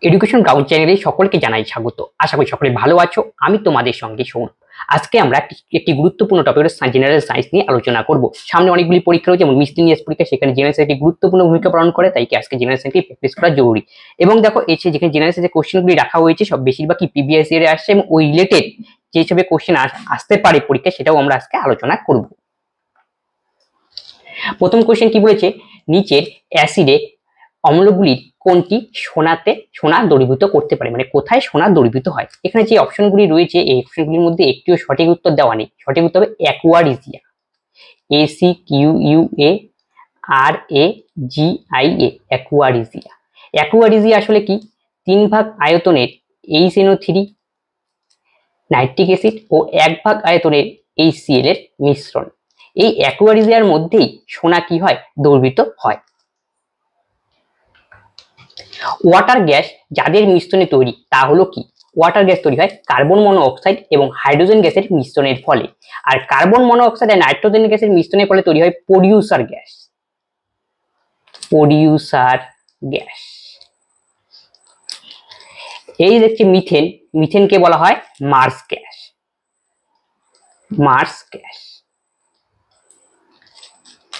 Education ground চ্যানেলে সকলকে জানাই স্বাগত। আশা করি সকলে ভালো আছো। আমি তোমাদের সঙ্গে সৌরভ। আজকে আমরা একটি গুরুত্বপূর্ণ টপিক জেনারেল সায়েন্স নিয়ে আলোচনা করব। সামনে অনেকগুলি পরীক্ষা রয়েছে, যেমন মিসলিনিয়াস পরীক্ষা, সেখানে জেনারেল সায়েন্স একটি গুরুত্বপূর্ণ ভূমিকা পালন করে, তাই আজকে জেনারেল সায়েন্সকে প্র্যাকটিস করা জরুরি। এবং দেখো যেখানে জেনারেল সায়েন্সের কোশ্চেনগুলি রাখা হয়েছে সব বেশিরভাগই প্রিভিয়াস ইয়ারে আসছে, এবং ওই রিলেটেড যেসব কোশ্চেন আসতে পারে পরীক্ষা, সেটাও আমরা আজকে আলোচনা করব। প্রথম কোশ্চেন কি বলেছে, নিচের অ্যাসিডে অম্লগুলির কোনটি সোনা দ্রবীভূত করতে পারে, মানে কোথায় সোনা দ্রবীভূত হয়। এখানে যে অপশনগুলি রয়েছে এই অপশনগুলির মধ্যে একটিও সঠিক উত্তর দেওয়া নেই। সঠিক উত্তর হবে অ্যাকুয়ারিজিয়া, ACQUA RAGIA, অ্যাকুয়ারিজিয়া। অ্যাকুয়ারিজিয়া আসলে কি, 3 ভাগ আয়তনের HNO3 নাইট্রিক অ্যাসিড ও 1 ভাগ আয়তনের HCl এর মিশ্রণ। এই অ্যাকুয়ারিজিয়ার মধ্যেই সোনা কি হয়, দ্রবীভূত হয়। ওয়াটার গ্যাস যাদের মিশ্রণে তৈরি তা হলো কি, ওয়াটার গ্যাস তৈরি হয় কার্বন মনোঅক্সাইড এবং হাইড্রোজেন গ্যাসের মিশ্রণের ফলে। আর কার্বন মনোঅক্সাইড আর নাইট্রোজেন গ্যাসের মিশ্রণের ফলে তৈরি হয় প্রোডিউসার গ্যাস। Producer gas. এই দেখছি মিথেন, মিথেনকে বলা হয় মার্স গ্যাস। Marsh gas.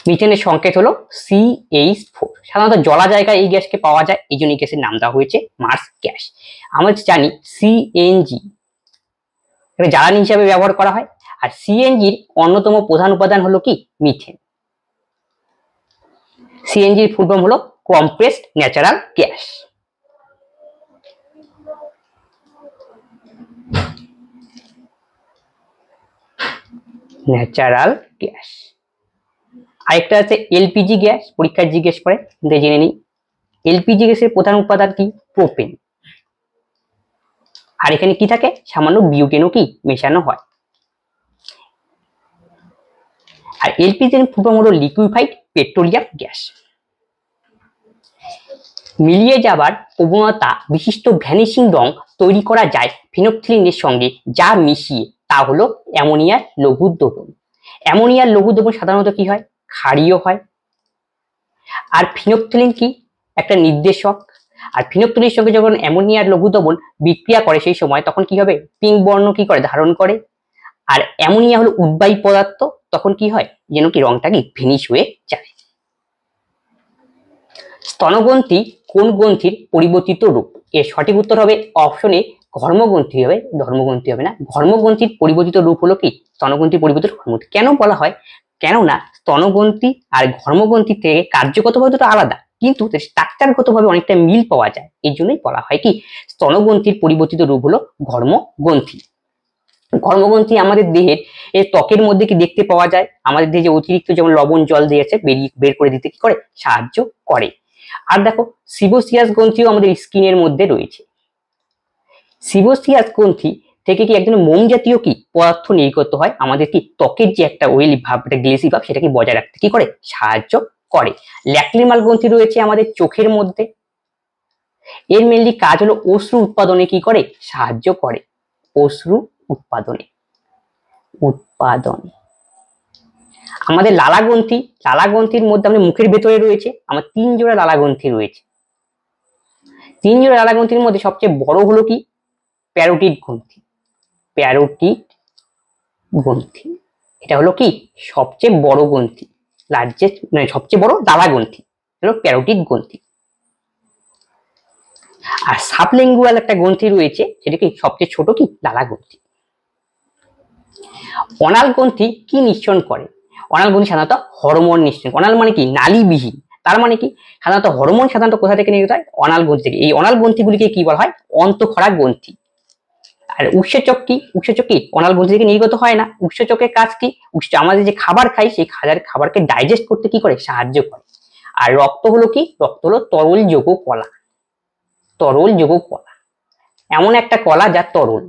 মিথেনের সংকেত হলো CH4। সাধারণত জলা জায়গায় এই গ্যাসকে পাওয়া যায়, এই জন্য এই গ্যাসের নাম দেওয়া হয়েছে মার্স গ্যাস। আমরা জানি CNG জ্বালানি হিসাবে ব্যবহার করা হয়, আর CNGর অন্যতম প্রধান উপাদান হলো কি, মিথেন। CNGর ফুল ফর্ম হলো compressed natural gas. Natural gas. আরেকটা আছে LPG গ্যাস, পরীক্ষায় জিজ্ঞেস করে, জেনে নিই। LPG গ্যাসের প্রধান উপাদান কি, প্রোপেন। আর এখানে কি থাকে, সামান্য বিউটেনও কি মেশানো হয়। আর LPG এর ফুল ফর্ম হলো লিকুইফাইড পেট্রোলিয়াম গ্যাস। মিলিয়ে যাবার প্রবণতা বিশিষ্ট ভ্যানিশিং রং তৈরি করা যায় ফিনোক্সিলিনের সঙ্গে, যা মিশিয়ে, তা হলো অ্যামোনিয়ার লঘু দ্রবণ। অ্যামোনিয়ার লঘু দ্রবণ সাধারণত কি হয়, ক্ষারীয় হয়। আর ফিনোক্সিলিন কি, একটা নির্দেশক। আর ফিনোক্সিলিনের সঙ্গে যখন অ্যামোনিয়ার লঘু দ্রবণ বিক্রিয়া করে সেই সময় তখন কি হবে, পিঙ্ক বর্ণ কি করে, ধারণ করে। আর অ্যামোনিয়া হলো উদ্বায়ী পদার্থ, তখন কি হয়, যেন কি রংটা কি ভেনিশ হয়ে যায়। স্তনগ্রন্থি কোন গ্রন্থির পরিবর্তিত রূপ? এর সঠিক উত্তর হবে অপশন এ, ঘর্মগ্রন্থি হবে, ধর্মগ্রন্থি হবে না। ঘর্মগ্রন্থির পরিবর্তিত রূপ হলো কি, স্তনগ্রন্থির পরিবর্তিত ঘর্মগ্রন্থি। কেন বলা হয়, কেননা স্তনগ্রন্থি আর ঘর্মগ্রন্থি থেকে কার্যগতভাবে দুটো আলাদা, কিন্তু স্ট্রাকচারগতভাবে অনেকটা মিল পাওয়া যায়, এই জন্যই বলা হয় কি, স্তনগ্রন্থির পরিবর্তিত রূপ হলো ঘর্মগ্রন্থি। ঘর্মগ্রন্থি আমাদের দেহের ত্বকের মধ্যে কি দেখতে পাওয়া যায়, আমাদের দেহে যে অতিরিক্ত যেমন লবণ জল দিয়েছে বের করে দিতে কি করে, সাহায্য করে। আর দেখো সিবোসিয়াস গ্রন্থিও আমাদের স্কিনের মধ্যে রয়েছে। সিবোসিয়াস গ্রন্থি থেকে কি একজন মোম জাতীয় কি পদার্থ নির্গত হয়, আমাদের কি ত্বকের যে একটা ওয়েলি ভাব, একটা গ্লেসি ভাব, সেটাকে বজায় রাখতে কি করে, সাহায্য করে। ল্যাক্রিমাল গ্রন্থি রয়েছে আমাদের চোখের মধ্যে। এর মেনলি কাজ হলো অশ্রু উৎপাদনে কি করে, সাহায্য করে। অশ্রু উৎপাদনে। আমাদের লালা গ্রন্থি, লালা গ্রন্থির মধ্যে আমাদের মুখের ভেতরে রয়েছে আমার 3 জোড়া লালা গ্রন্থি রয়েছে। 3 জোড়া লালা গ্রন্থির মধ্যে সবচেয়ে বড় হলো কি, প্যারোটিড গ্রন্থি। প্যারোটিড গ্রন্থি, এটা হলো কি সবচেয়ে বড় গ্রন্থি, লার্জেস্ট, মানে সবচেয়ে বড় লালা গ্রন্থি হলো প্যারোটিড গ্রন্থি। আর সাবলিঙ্গুয়াল একটা গ্রন্থি রয়েছে, সেটা কি সবচেয়ে ছোট কি, লালা গ্রন্থি। অনাল গ্রন্থি কি নিঃসরণ করে? অনাল গ্রন্থি সাধারণত হরমোন নিঃসরণ। অনাল মানে কি, নালীবিহীন। তার মানে কি, সাধারণত হরমোন সাধারণত কোথা থেকে নির্গত হয়, অনাল গ্রন্থি থেকে। এই অনাল গ্রন্থিগুলিকে কি বলা হয়, অন্তঃক্ষরা গ্রন্থি। আর উৎসেচক কি, উৎসেচক কি অনাল গ্রন্থি থেকে নির্গত হয় না। উৎসেচকের কাজ কি, আমাদের যে খাবার খাই সেই খাবারকে ডাইজেস্ট করতে কি করে, সাহায্য করে। আর রক্ত হলো কি, রক্ত হলো তরল যৌগ কলা। তরল যৌগ কলা, এমন একটা কলা যা তরল।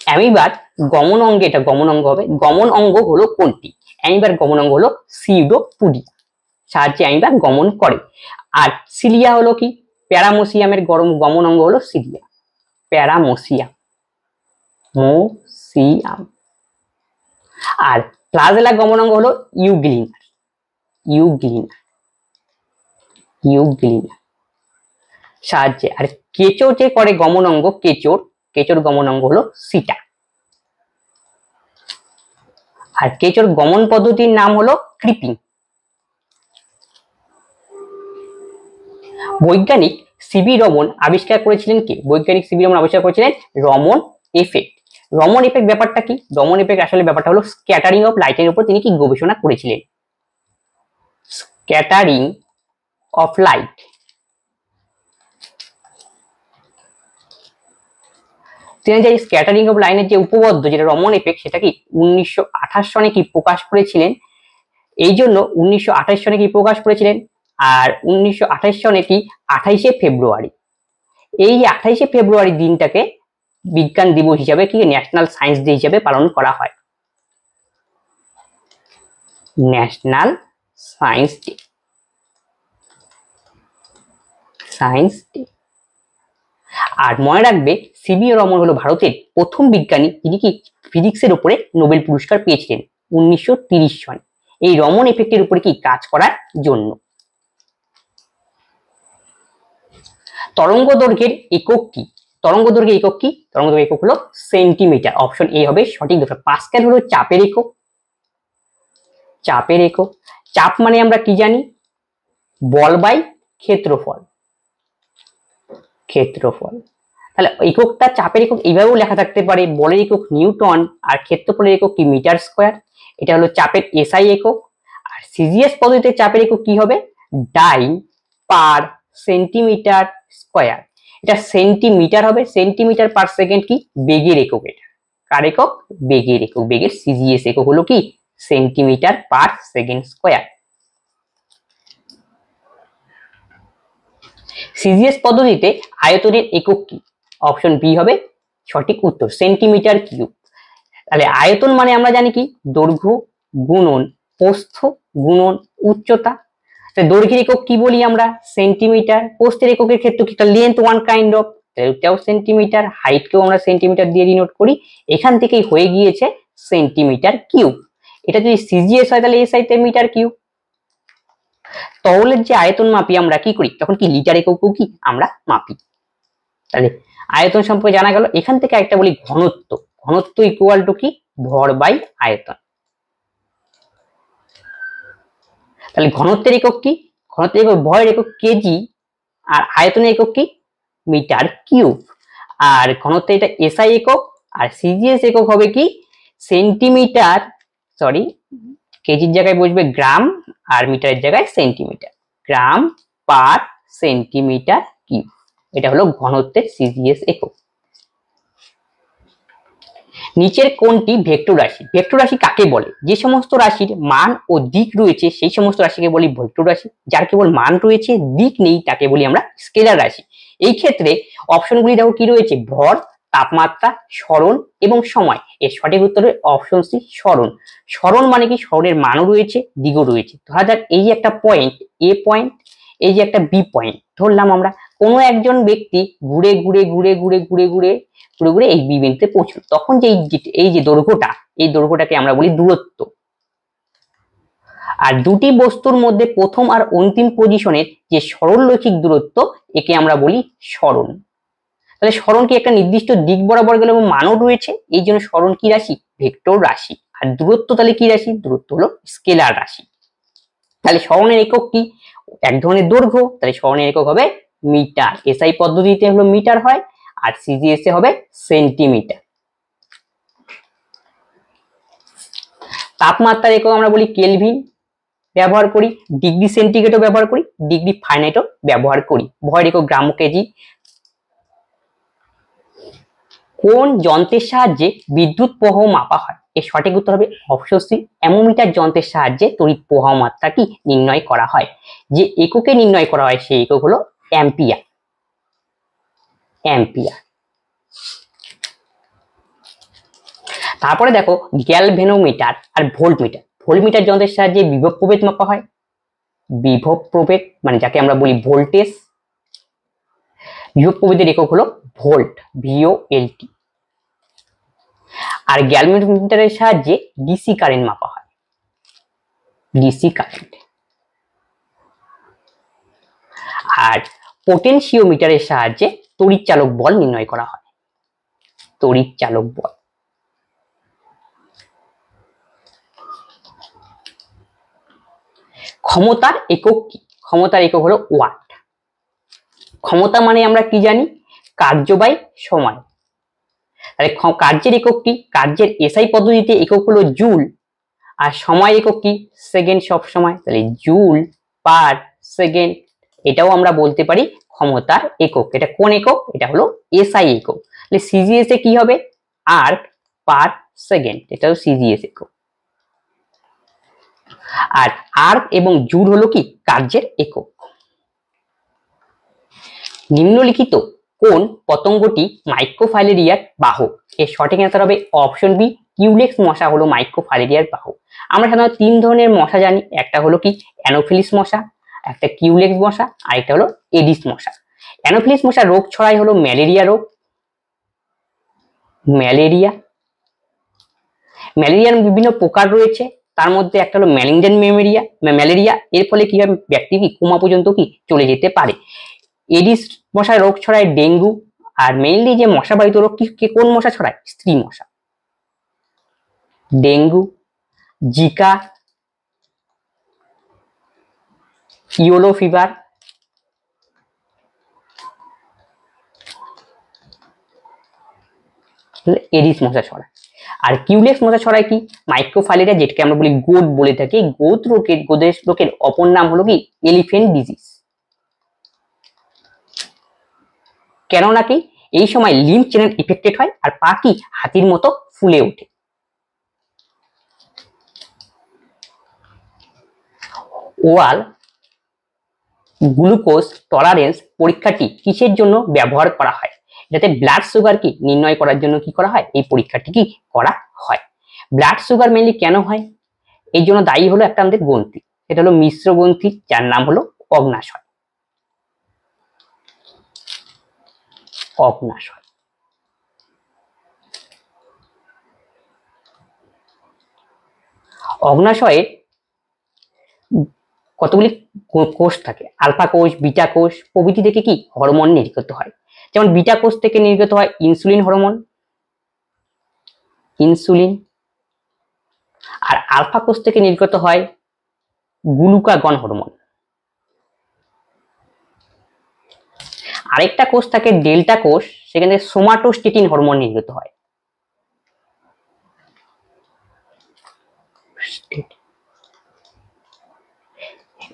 অ্যামিবার গমন অঙ্গে, এটা গমন অঙ্গ হবে, গমন অঙ্গ হলো কোনটি? অ্যামিবার গমন অঙ্গ হলো সিউডোপোডিয়া, সাহায্যে অ্যামিবা গমন করে। আর সিলিয়া হলো কি, প্যারামোসিয়ামের গমন অঙ্গ হলো সিলিয়া। প্যারামোসিয়াম, মোসিয়াম। আর ফ্লাজেলা গমন অঙ্গ হলো ইউগ্লিনার। ইউগ্লিনা সাহায্যে। আর কেঁচো যে করে গমন অঙ্গ, কেঁচোর গমন অঙ্গ হলো সিটা। আর কেঁচোর গমন পদ্ধতির নাম হলো ক্রিপিং। বৈজ্ঞানিক সিবি রমন আবিষ্কার করেছিলেন কে? বৈজ্ঞানিক সিবি রমন আবিষ্কার করেছিলেন রমন এফেক্ট। রমন এফেক্ট ব্যাপারটা কি? রমন এফেক্ট আসলে ব্যাপারটা হলো স্ক্যাটারিং অফ লাইটের উপর তিনি কি গবেষণা করেছিলেন? Scattering of light. তিনি যে স্ক্যাটারিং অফ লাইনের যে উপপাদ্য, যেটা রমন এফেক্ট, সেটা কি 1928 সনে কি প্রকাশ করেছিলেন। এই জন্য 1928 সনে কি প্রকাশ করেছিলেন, আর 1928 সনে কি 28শে ফেব্রুয়ারি। এই যে 28শে ফেব্রুয়ারি দিনটাকে বিজ্ঞান দিবস হিসাবে কি ন্যাশনাল সায়েন্স ডে হিসাবে পালন করা হয়। National science day, science day. আর মনে রাখবে সিবি রমন হলো ভারতের প্রথম বিজ্ঞানী যিনি কি ফিজিক্সের উপরে নোবেল পুরস্কার পেয়েছিলেন 1930 সনে এই রমন এফেক্টের উপরে কি কাজ করার জন্য। তরঙ্গ দৈর্ঘ্যের একক কি? তরঙ্গ দৈর্ঘ্যের একক কি? তরঙ্গ দৈর্ঘ্যের একক হলো সেন্টিমিটার। অপশন এ হবে সঠিক উত্তর। পাস্কাল হলো চাপের একক। চাপের একক। চাপ মানে আমরা কি জানি? বল বাই ক্ষেত্রফল। ক্ষেত্রফল। তাহলে এককটা চাপের একক এইভাবেও লেখা থাকতে পারে, বলের একক নিউটন আর ক্ষেত্রফলের একক কি মিটার স্কয়ার। এটা হলো চাপের এসআই একক। আর সিজিএস পদ্ধতিতে চাপের একক কি হবে? ডাইন পার সেন্টিমিটার স্কয়ার। এটা সেন্টিমিটার হবে। সেন্টিমিটার পার সেকেন্ড কি বেগের একক। এটা কার একক? বেগের একক। বেগের সিজিএস একক হলো কি centimetre per second square. CGS পদ্ধতিতে আয়তনের একক কি? অপশন বি হবে সঠিক উত্তর, সেন্টিমিটার কিউব। তাহলে আয়তন মানে আমরা জানি কি দৈর্ঘ্য গুণন প্রস্থ গুণন উচ্চতা। দৈর্ঘ্যের একক কি বলি আমরা? সেন্টিমিটার। প্রস্থের এককের ক্ষেত্রে কি লেন্থ ওয়ান কাইন্ড অফ, এটাও সেন্টিমিটার। হাইটকেও আমরা সেন্টিমিটার দিয়ে ডিনোট করি। এখান থেকেই হয়ে গিয়েছে সেন্টিমিটার কিউব। এটা যদি সিজিএস হয় তাহলে এসআই তে মিটার কিউব। তরলের যে আয়তন মাপি আমরা কি করি তখন কি লিটার এককও কি আমরা মাপি। তাহলে আয়তন সম্পর্কে জানা গেল। এখান থেকে একটা বলি ঘনত্ব। ঘনত্ব ইকুয়াল টু কি ভর বাই আয়তন। তাহলে ঘনত্বের একক কি? ঘনত্বের একক ভরের একক কেজি, আর আয়তনের একক কি মিটার কিউব। আর ঘনত্বের এটা এসআই একক, আর সিজিএস একক হবে কি সেন্টিমিটার, সরি কেজির জায়গায় বসবে গ্রাম আর মিটারের জায়গায় সেন্টিমিটার। গ্রাম পার সেন্টিমিটার কিউব। এটা হলো ঘনত্বের সিজিএস একক। নিচের কোনটি ভেক্টর রাশি? ভেক্টর রাশি কাকে বলে? যে সমস্ত রাশির মান ও দিক রয়েছে সেই সমস্ত রাশিকে বলি ভেক্টর রাশি। যার কেবল মান রয়েছে দিক নেই তাকে বলি আমরা স্কেলার রাশি। এই ক্ষেত্রে অপশনগুলি দেখো কি রয়েছে? ভর, তাপমাত্রা, সরণ এবং সময়। এর সঠিক উত্তর অপশন সি সরণ। সরণ মানে কি সরণের মানও রয়েছে দিকও রয়েছে। ধরা যাক এই যে একটা পয়েন্ট এ পয়েন্ট, এই যে একটা বি পয়েন্ট ধরলাম আমরা। কোনো একজন ব্যক্তি ঘুরে ঘুরে ঘুরে ঘুরে ঘুরে ঘুরে ঘুরে ঘুরে এই বি বিন্দুতে পৌঁছলো, তখন যে এই যে দৈর্ঘ্যটা, এই দৈর্ঘ্যটাকে আমরা বলি দূরত্ব। আর দুটি বস্তুর মধ্যে প্রথম আর অন্তিম পজিশনের যে সরলরৈখিক দূরত্ব একে আমরা বলি সরণ। তাহলে সরণ কি একটা নির্দিষ্ট দিক বরাবর গেলে এবং মানও রয়েছে, এই জন্য সরণ কি রাশি? ভেক্টর রাশি। আর দূরত্ব তাহলে কি রাশি? দূরত্ব হলো স্কেলার রাশি। তাহলে সরণের একক কি? এক ধরনের দৈর্ঘ্য, তাহলে সরণের একক হবে মিটার। এসআই পদ্ধতিতে হলো মিটার হয়, আর সিজিএস এ হবে সেন্টিমিটার। তাপমাত্রার একক আমরা বলি কেলভিন ব্যবহার করি, ডিগ্রি সেন্টিগ্রেডও ব্যবহার করি, ডিগ্রি ফারেনহাইটও ব্যবহার করি। ভরের একক গ্রাম ও কেজি। কোন যন্ত্রের সাহায্যে বিদ্যুৎ প্রবাহ মাপা হয়? এর সঠিক উত্তর হবে অপশন সি অ্যামোমিটার যন্ত্রের সাহায্যে তড়িৎ প্রবাহ মাত্রাটি নির্ণয় করা হয়। যে এককে নির্ণয় করা হয় সেই একক হলো অ্যাম্পিয়ার। অ্যাম্পিয়ার। তারপরে দেখো গ্যালভেনোমিটার আর ভোল্টমিটার। ভোল্টমিটার যন্ত্রের সাহায্যে বিভব প্রভেদ মাপা হয়। বিভব প্রভেদ মানে যাকে আমরা বলি ভোল্টেজ। বিভব প্রভেদের একক হলো ভোল্ট, VOLT। আর গ্যালভেনোমিটারের সাহায্যে ডিসি কারেন্ট মাপা হয়। DC current. আর পোটেনশিওমিটারের সাহায্যে তড়িৎ চালক বল নির্ণয় করা হয়। তড়িৎ চালক বল। ক্ষমতার একক কি? ক্ষমতার একক হলো ওয়াট। ক্ষমতা মানে আমরা কি জানি? কার্য বাই সময়। তাহলে কার্যের একক কি? কার্যের এসআই পদ্ধতিতে একক হলো জুল, আর সময় একক কি? সেকেন্ড সব সময়। তাহলে জুল পার সেকেন্ড, এটাও আমরা বলতে পারি ক্ষমতার একক। এটা কোন একক? এটা হলো এসআই একক। তাহলে সিজিএস এ কি হবে? আর্ক পার সেকেন্ড, এটা হলো সিজিএস একক। আর আর্ক এবং জুল হলো কি? কার্যের একক। নিম্নলিখিত কোন পতঙ্গটি মাইক্রোফাইলেরিয়ার বাহক? এর সঠিক অ্যান্সার হবে অপশন বি, কিউলেক্স মশা হলো মাইক্রোফাইলেরিয়ার বাহক। আমরা সাধারণত তিন ধরনের মশা জানি, একটা হলো কি অ্যানোফিলিস মশা, একটা কিউলেক্স মশা, আর একটা হলো এডিস মশা। অ্যানোফিলিস মশা রোগ ছড়ায় হলো ম্যালেরিয়া রোগ। ম্যালেরিয়ার বিভিন্ন প্রকার রয়েছে, তার মধ্যে একটা হলো ম্যালিগন্যান্ট ম্যালেরিয়া। এর ফলে কি হয়? ব্যক্তি কি কোমা পর্যন্ত কি চলে যেতে পারে। এডিস মশায় রোগ ছড়ায় ডেঙ্গু। আর মেইনলি যে মশাবাহিত রোগ কি কোন মশা ছড়ায়? স্ত্রী মশা। Dengue, Zika, yellow fever, Aedes মশা ছড়ায়। আর কিউলেক্স মশা ছড়ায় কি? মাইক্রোফাইলেরিয়া, যেটাকে আমরা বলি গোট বলে থাকি। গোদের রোগের অপর নাম হলো কি এলিফ্যান্ট ডিজিজ। কেননা কি এই সময় লিম্ফ চ্যানেল ইফেক্টেড হয় আর পা কি হাতির মতো ফুলে ওঠে। ওরাল গ্লুকোজ টলারেন্স পরীক্ষাটি কিসের জন্য ব্যবহার করা হয়? যাতে ব্লাড সুগার কি নির্ণয় করার জন্য কি করা হয়? এই পরীক্ষাটি কি করা হয়। ব্লাড সুগার মেনলি কেন হয়? এই জন্য দায়ী হলো একটা আমাদের গ্রন্থি, এটা হলো মিশ্র গ্রন্থি, যার নাম হলো অগ্নাশয়। অগ্নাশয়। অগ্নাশয়ের কতগুলি কোষ থাকে, আলফা কোষ, বিটা কোষ প্রভৃতি থেকে কি হরমোন নির্গত হয়। যেমন বিটা কোষ থেকে নির্গত হয় ইনসুলিন হরমোন, ইনসুলিন। আর আলফা কোষ থেকে নির্গত হয় গ্লুকাগন হরমোন। আরেকটা কোষ থাকে ডেল্টা কোষ, সেখানে সোমাটোস্টেটিন হরমোন নির্গত হয়।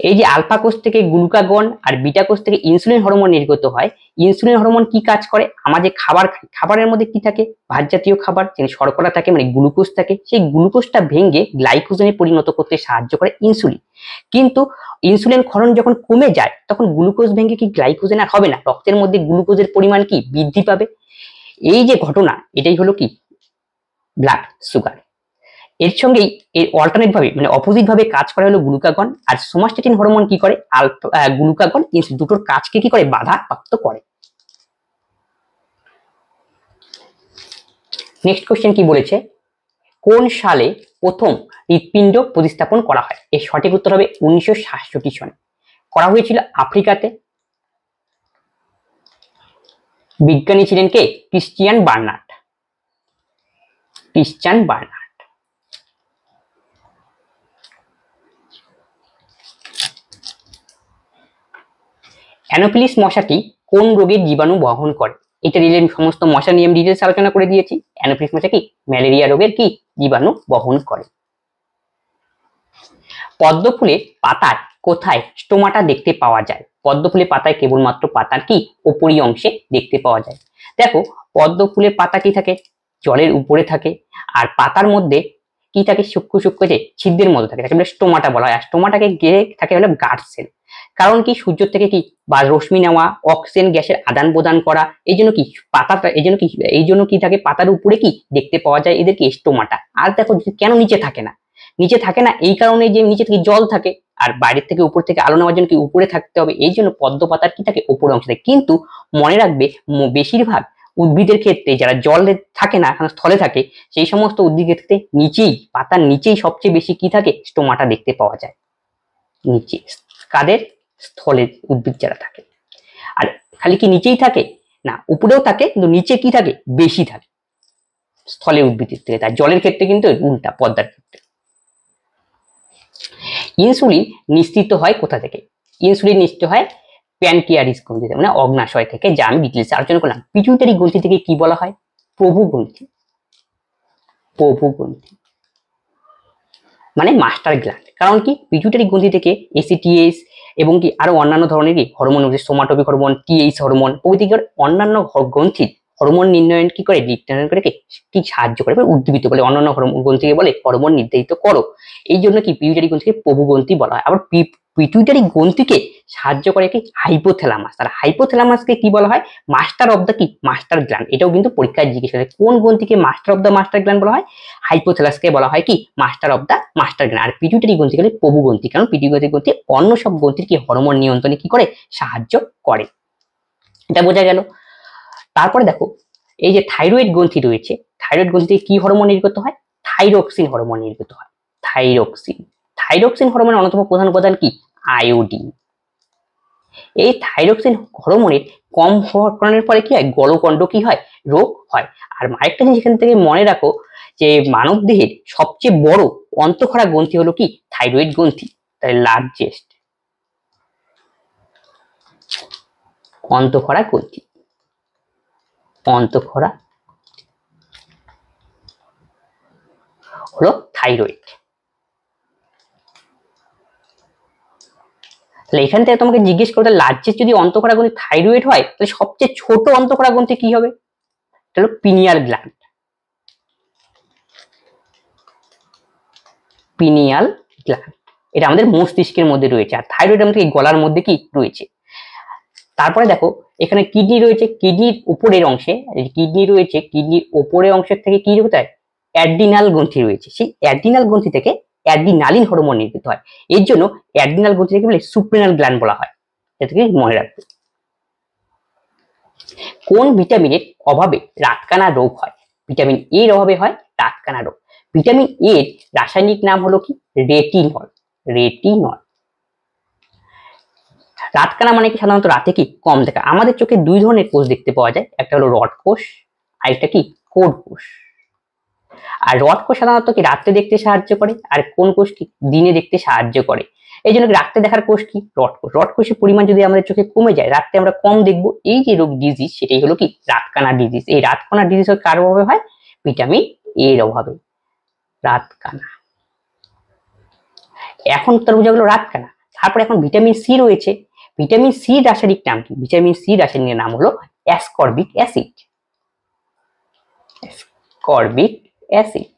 এই যে আলফা কোষ থেকে গ্লুকাগন আর বিটা কোষ থেকে ইনসুলিন হরমোন নির্গত হয়। ইনসুলিন হরমোন কি কাজ করে? আমরা যে খাবার খাই, খাবারের মধ্যে কি থাকে? ভাত জাতীয় খাবার, যেখানে শর্করা থাকে মানে গ্লুকোজ থাকে, সেই গ্লুকোজটা ভেঙে গ্লাইকোজেনে পরিণত করতে সাহায্য করে ইনসুলিন। কিন্তু ইনসুলিন ক্ষরণ যখন কমে যায় তখন গ্লুকোজ ভেঙে কি গ্লাইকোজেন আর হবে না, রক্তের মধ্যে গ্লুকোজের পরিমাণ কি বৃদ্ধি পাবে। এই যে ঘটনা, এটাই হলো কি ব্লাড সুগার। এর সঙ্গেই এর অল্টারনেট ভাবে মানে অপোজিট ভাবে কাজ করে হলো গ্লুকাগন। আর সোমাস্টেটিন হরমোন কি করে? গ্লুকাগন দুটোর কাজকে কি করে? বাধা প্রাপ্ত করে। নেক্সট কোশ্চেন কি বলেছে? কোন সালে প্রথম হৃৎপিণ্ড প্রতিস্থাপন করা হয়? এর সঠিক উত্তর হবে 1967 সনে। করা হয়েছিল আফ্রিকাতে। বিজ্ঞানী ছিলেন কে? Christiaan Barnard. Christiaan Barnard. Anopheles মশাটি কোন রোগের জীবাণু বহন করে? এটা রিলেটেড সমস্ত মশা নিয়ে আমি ডিটেইলস আলোচনা করে দিয়েছি। অ্যানোফিলিস মশা কি ম্যালেরিয়া রোগের কি জীবাণু বহন করে। পদ্ম ফুলের পাতায় কোথায় স্টোমাটা দেখতে পাওয়া যায়? পদ্ম ফুলের পাতায় কেবলমাত্র পাতার কি উপরি অংশে দেখতে পাওয়া যায়। দেখো পদ্ম ফুলের পাতা কি থাকে? জলের উপরে থাকে। আর পাতার মধ্যে কি থাকে? সূক্ষ্ম সূক্ষ্ম যে ছিদ্রের মধ্যে থাকে, তাকে স্টোমাটা বলা হয়। আর স্টোমাটাকে ঘিরে থাকে হলো গার্ড সেল। কারণ কি সূর্য থেকে কি বা রশ্মি নেওয়া, অক্সিজেন গ্যাসের আদান প্রদান করা, এই জন্য কি পাতাটা এই জন্য কি থাকে? পাতার উপরে কি দেখতে পাওয়া যায় এদের কি স্টোমাটা। আর দেখো কেন নিচে থাকে না? নিচে থাকে না এই কারণে যে নিচে থেকে জল থাকে, আর বাইরের থেকে উপর থেকে আলো নেওয়ার জন্য কি উপরে থাকতে হবে। এই জন্য পদ্ম পাতার কি থাকে? উপর অংশে থাকে। কিন্তু মনে রাখবে বেশিরভাগ উদ্ভিদের ক্ষেত্রে যারা জল থাকে না, স্থলে থাকে, সেই সমস্ত উদ্ভিদের ক্ষেত্রে নিচেই পাতার নিচেই সবচেয়ে বেশি কি থাকে? স্টোমাটা দেখতে পাওয়া যায় নিচে। কাদের? স্থলে উদ্ভিদ যারা থাকে। আর খালি কি নিচেই থাকে না, উপরেও থাকে, কিন্তু নিচে কি থাকে, বেশি থাকে স্থলে উদ্ভিদের থেকে। তার জলের ক্ষেত্রে কিন্তু উল্টা, পদ্মার ক্ষেত্রে। ইনসুলিন নিঃসৃত হয় কোথা থেকে? ইনসুলিন নিঃসৃত হয় প্যানক্রিয়াস গ্রন্থি থেকে, মানে অগ্নাশয় থেকে, যা আমি ডিটেলসে আলোচনা করলাম। পিটুইটারি গ্রন্থি থেকে কি বলা হয়? প্রভু গ্রন্থি। প্রভু গ্রন্থি মানে মাস্টার গ্ল্যান্ড। কারণ কি, পিটুইটারি গ্রন্থি থেকে এসিটিএস এবং কি আরো অন্যান্য ধরনের কি হরমোন, সোমাটোপিক হরমোন, টিএইচ হরমোন প্রভৃতি অন্যান্য গ্রন্থির হরমোন নির্ণয়ন কি করে, নির্ধারণ করে কি সাহায্য করে, উদ্দীপিত বলে অন্যান্য গ্রন্থিকে বলে হরমোন নির্ধারিত করো। এই জন্য কি পিটুইটারি গ্রন্থিকে প্রভু গ্রন্থি বলা হয়। আবার পিটুইটারি গ্রন্থিকে সাহায্য করে কি হাইপোথ্যালামাস। আর হাইপোথ্যালামাসকে কি বলা হয়? মাস্টার অফ দ্য কি মাস্টার গ্ল্যান্ড। এটাও কিন্তু পরীক্ষায় জিজ্ঞেস করে, কোন গ্রন্থিকে master of the master gland বলা হয়? হাইপোথ্যালাসকে বলা হয় কি master of the master gland. আর পিটুইটারি গ্রন্থি হলো প্রভু গ্রন্থি, কারণ পিটুইটারি গ্রন্থি অন্য সব গ্রন্থির কি হরমোন নিয়ন্ত্রণে কি করে, সাহায্য করে। এটা বোঝা গেল। তারপরে দেখো, এই যে থাইরয়েড গ্রন্থি রয়েছে, থাইরয়েড গ্রন্থি কি হরমোন নির্গত হয়? থাইরক্সিন হরমোন নির্গত হয়। থাইরক্সিন। থাইরক্সিন হরমোনের অন্যতম প্রধান উপাদান কি? আয়োডিন। এই থাইরক্সিন হরমোনের কম হওয়ার ফলে কি হয়? গলকণ্ড কি হয়? রোগ হয়। আর আরেকটা জিনিস এখান থেকে মনে রাখো, যে মানব দেহের সবচেয়ে বড় অন্তঃক্ষরা গ্রন্থি হলো কি? থাইরয়েড গ্রন্থি। তাই লার্জেস্ট অন্তঃক্ষরা গ্রন্থি, অন্তঃক্ষরা হলো থাইরয়েড। তাহলে এখান থেকে তোমাকে জিজ্ঞেস করতে, লার্জেস্ট যদি অন্তঃক্ষরা গ্রন্থি থাইরয়েড হয়, তাহলে সবচেয়ে ছোট অন্তঃক্ষরা গ্রন্থি কি হবে? এটা হলো পিনিয়াল গ্ল্যান্ড। পিনিয়াল গ্ল্যান্ড এটা আমাদের মস্তিষ্কের মধ্যে রয়েছে, আর থাইরয়েড আমাদের গলার মধ্যে কি রয়েছে। তারপরে দেখো, এখানে কিডনি রয়েছে, কিডনির উপরের অংশে কিডনি রয়েছে, কিডনির উপরের অংশের থেকে কি হতে হয়? অ্যাড্রিনাল গ্রন্থি রয়েছে। সেই অ্যাড্রিনাল গ্রন্থি থেকে অ্যাড্রিনালিন হরমোন নির্গত হয়। এর জন্য অ্যাড্রিনাল গ্রন্থি থেকে বলে সুপ্রিনাল গ্ল্যান্ড বলা হয়। এটা থেকে মনে রাখবে। কোন ভিটামিনের অভাবে রাতকানা রোগ হয়? ভিটামিন এ এর অভাবে হয় রাতকানা রোগ। ভিটামিন এ এর রাসায়নিক নাম হলো কি? রেটিনল। রেটিনল। রাতকানা মানে কি? সাধারণত রাতে কি কম দেখা। আমাদের চোখে দুই ধরনের কোষ দেখতে পাওয়া যায়, একটা হলো রড কোষ, আর একটা কি কোর কোষ। আর রড কোষ সাধারণত কি রাতে দেখতে সাহায্য করে, আর কোন কোষ কি দিনে দেখতে সাহায্য করে। এই জন্য রাতে দেখার কোষ কি? রড কোষ। রড কোষের পরিমাণ যদি আমাদের চোখে কমে যায়, রাতে আমরা কম দেখবো, এই যে রোগ ডিজিজ, সেটাই হলো কি রাতকানা ডিজিজ। এই রাতকানা ডিজিজ কার অভাবে হয়? ভিটামিন এ এর অভাবে রাতকানা। এখন তার বোঝা গেল রাতকানা। তারপরে এখন ভিটামিন সি রয়েছে। ভিটামিন সি রাসায়নিক নাম কি? ভিটামিন সি রাসায়নিক নাম হলো অ্যাসকর্বিক অ্যাসিড। অ্যাসকর্বিক অ্যাসিড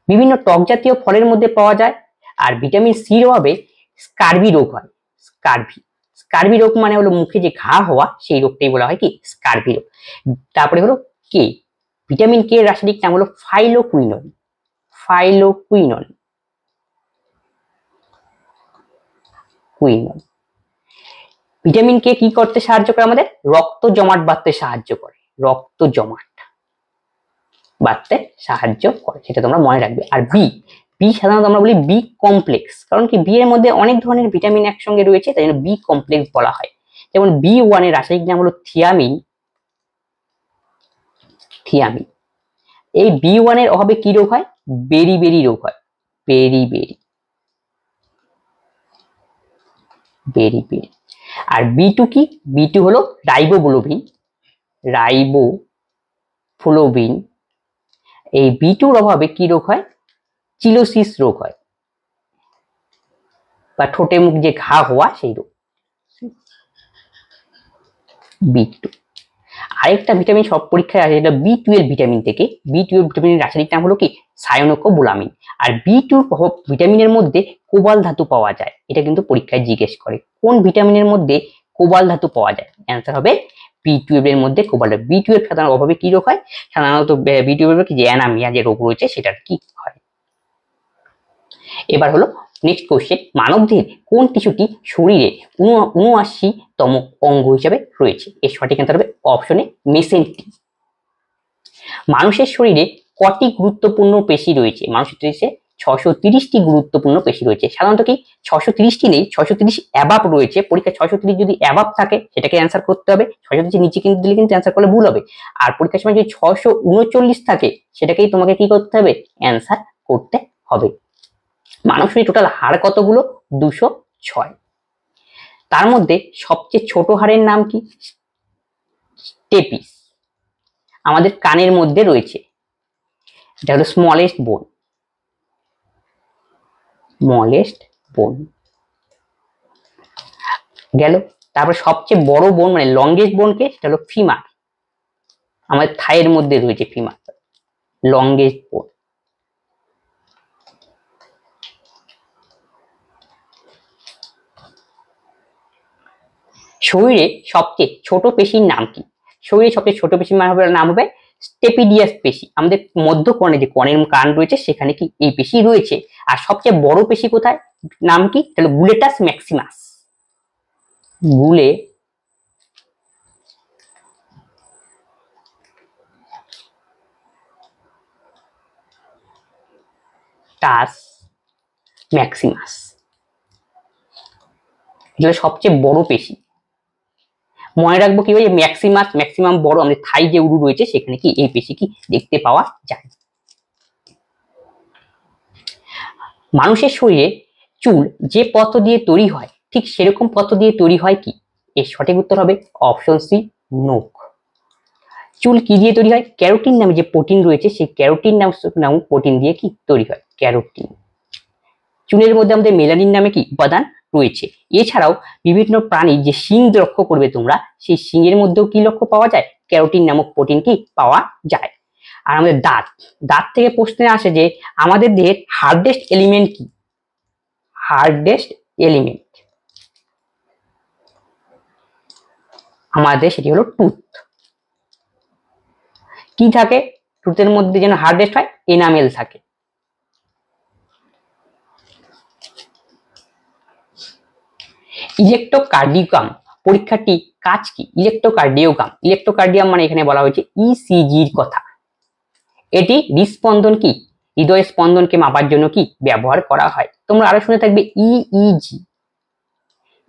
বিভিন্ন টক জাতীয় ফলের মধ্যে পাওয়া যায়। আর ভিটামিন সির অভাবে স্কারবি রোগ হয়। স্কারবি। স্কারবি রোগ মানে হলো মুখে যে ঘা হওয়া, সেই রোগটাই বলা হয় কি স্কারবি রোগ। তারপরে হলো কে, ভিটামিন কে এর রাসায়নিক নাম হলো phylloquinone. Phylloquinone. Quinone. Vitamin K কি করতে সাহায্য করে? আমাদের রক্ত জমাট বাঁধতে সাহায্য করে। রক্ত জমাট বাঁধতে সাহায্য করে, সেটা তোমরা মনে রাখবে। আর বি, বি সাধারণত আমরা বলি বি কমপ্লেক্স, কারণ কি বি এর মধ্যে অনেক ধরনের ভিটামিন একসঙ্গে রয়েছে, তাই জন্য বি কমপ্লেক্স বলা হয়। যেমন বি ওয়ান এর রাসায়নিক নাম হলো থিয়ামিন। থিয়ামিন। এই বি ওয়ান এর অভাবে কি রোগ হয়? বেরিবেরি রোগ হয়। বেরিবেরি। বেরিবেরি। আর বি টু কি? বি টু হলো রাইবোফ্লোভিন। রাইবোফ্লোভিন। এই বি টুর অভাবে কি রোগ হয়? চিলোসিস রোগ হয়, বা ঠোঁটে মুখ যে ঘা হওয়া, সেই রোগ। B two. আরেকটা ভিটামিন সব পরীক্ষায় আসে, এটা বি12 ভিটামিন থেকে। বি12 ভিটামিনের রাসায়নিক নাম হলো কি সায়ানোকোবুলামিন। আর বি2 ভিটামিনের মধ্যে কোবাল ধাতু পাওয়া যায়, এটা কিন্তু পরীক্ষায় জিজ্ঞেস করে, কোন ভিটামিনের মধ্যে কোবাল ধাতু পাওয়া যায়? অ্যান্সার হবে বি12 এর মধ্যে কোবাল। বি12 সাধারণত অভাবে কি রোগ হয়? সাধারণত বি12 এর কি যে অ্যানামিয়া যে রোগ রয়েছে, সেটার কি হয়। এবার হলো নেক্সট কোশ্চেন, মানবদেহের কোন টিস্যুটি শরীরে 79তম অঙ্গ হিসেবে রয়েছে? এর সঠিক অ্যান্সার হবে অপশনে মেসেন্টি। মানুষের শরীরে কটি গুরুত্বপূর্ণ পেশি রয়েছে? মানুষের শরীরে 630টি গুরুত্বপূর্ণ পেশি রয়েছে। সাধারণত কি 630টি নেই, 630 অ্যাবাব রয়েছে। পরীক্ষা 630 যদি অ্যাবাব থাকে সেটাকে অ্যান্সার করতে হবে, 630 নিচে কিন্তু দিলে কিন্তু অ্যান্সার করলে ভুল হবে। আর পরীক্ষার সময় যদি 639 থাকে সেটাকেই তোমাকে কি করতে হবে, অ্যান্সার করতে হবে। মানব শরীরে টোটাল হাড় কতগুলো, 206। তার মধ্যে সবচেয়ে ছোট হাড়ের নাম কি, স্টেপিস। আমাদের কানের মধ্যে রয়েছে, এটা হলো স্মলেস্ট বোন, স্মলেস্ট বোন গেল। তারপর সবচেয়ে বড় বোন মানে লংগেস্ট বোনকে, সেটা হলো ফিমার। আমাদের থাইয়ের মধ্যে রয়েছে ফিমার, লংগেস্ট বোন। শরীরে সবচেয়ে ছোট পেশির নাম কি, শরীরে সবচেয়ে ছোট পেশির নাম হবে স্টেপিডিয়াস পেশি। আমাদের মধ্যকর্ণে যে কর্ণের কান রয়েছে সেখানে কি এই পেশি রয়েছে। আর সবচেয়ে বড় পেশি কোথায়, নাম কি, তাহলে গুলেটাস ম্যাক্সিমাস, গুলেটাস ম্যাক্সিমাস, যেটা সবচেয়ে বড় পেশি। মনে রাখবো কি, ওই ম্যাক্সিমাস, ম্যাক্সিমাম বড়, আমাদের থাই যে উরু রয়েছে সেখানে কি এই পেশি কি দেখতে পাওয়া যায়। মানুষের শরীরে চুল যে পথ দিয়ে তৈরি হয় ঠিক সেরকম পথ দিয়ে তৈরি হয় কি, এর সঠিক উত্তর হবে অপশন সি, নখ। চুল কি দিয়ে তৈরি হয়, ক্যারোটিন নামে যে প্রোটিন রয়েছে সেই ক্যারোটিন নামক প্রোটিন দিয়ে কি তৈরি হয়, ক্যারোটিন। চুলের মধ্যে আমাদের মেলানিন নামে কি উপাদান রয়েছে। এছাড়াও বিভিন্ন প্রাণীর যে শিং লক্ষ্য করবে তোমরা, সেই শিংয়ের মধ্যেও কি লক্ষ্য পাওয়া যায়, ক্যারোটিন নামক প্রোটিন কি পাওয়া যায়। আর আমাদের দাঁত, দাঁত থেকে প্রশ্নে আসে যে আমাদের দেহের হার্ডেস্ট এলিমেন্ট কি, হার্ডেস্ট এলিমেন্ট আমাদের সেটি হলো টুথ। কি থাকে টুথের মধ্যে যেন হার্ডেস্ট হয়, এনামেল থাকে। ইলেকট্রোকার্ডিওগ্রাম পরীক্ষাটি কাজ কি, ইলেকট্রোকার্ডিওগ্রাম, ইলেকট্রোকার্ডিয়াম মানে এখানে বলা হয়েছে ইসিজির কথা। এটি হৃদস্পন্দন কি, হৃদয় স্পন্দনকে মাপার জন্য কি ব্যবহার করা হয়। তোমরা আরো শুনে থাকবে ইইজি।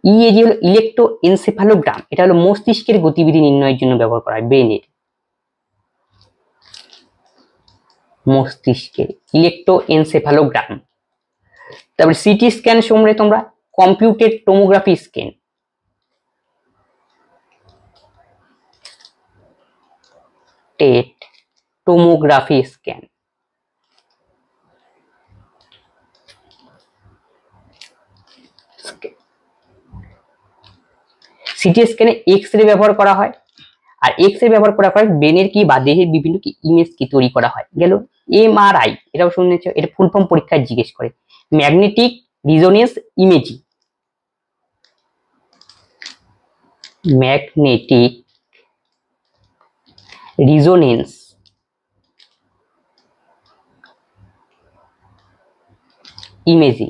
ইইজি হলো ইলেকট্রোএনসেফালোগ্রাম, এটা হলো মস্তিষ্কের গতিবিধি নির্ণয়ের জন্য ব্যবহার করা হয়, ব্রেনের মস্তিষ্কের ইলেকট্রোএনসেফালোগ্রাম। তারপরে সিটি স্ক্যান শুনলে তোমরা কম্পিউটেড টোমোগ্রাফি স্ক্যান, টেট টোমোগ্রাফি স্ক্যান। সিটি স্ক্যানে এক্স রে ব্যবহার করা হয়, আর এক্স রে ব্যবহার করা হয় ব্রেনের কি বা দেহের বিভিন্ন কি ইমেজ কি তৈরি করা হয়। গেল এমআরআই, এটাও শুনেছো, এটা ফুল ফর্ম পরীক্ষায় জিজ্ঞেস করে, magnetic resonance imaging, magnetic resonance imaging.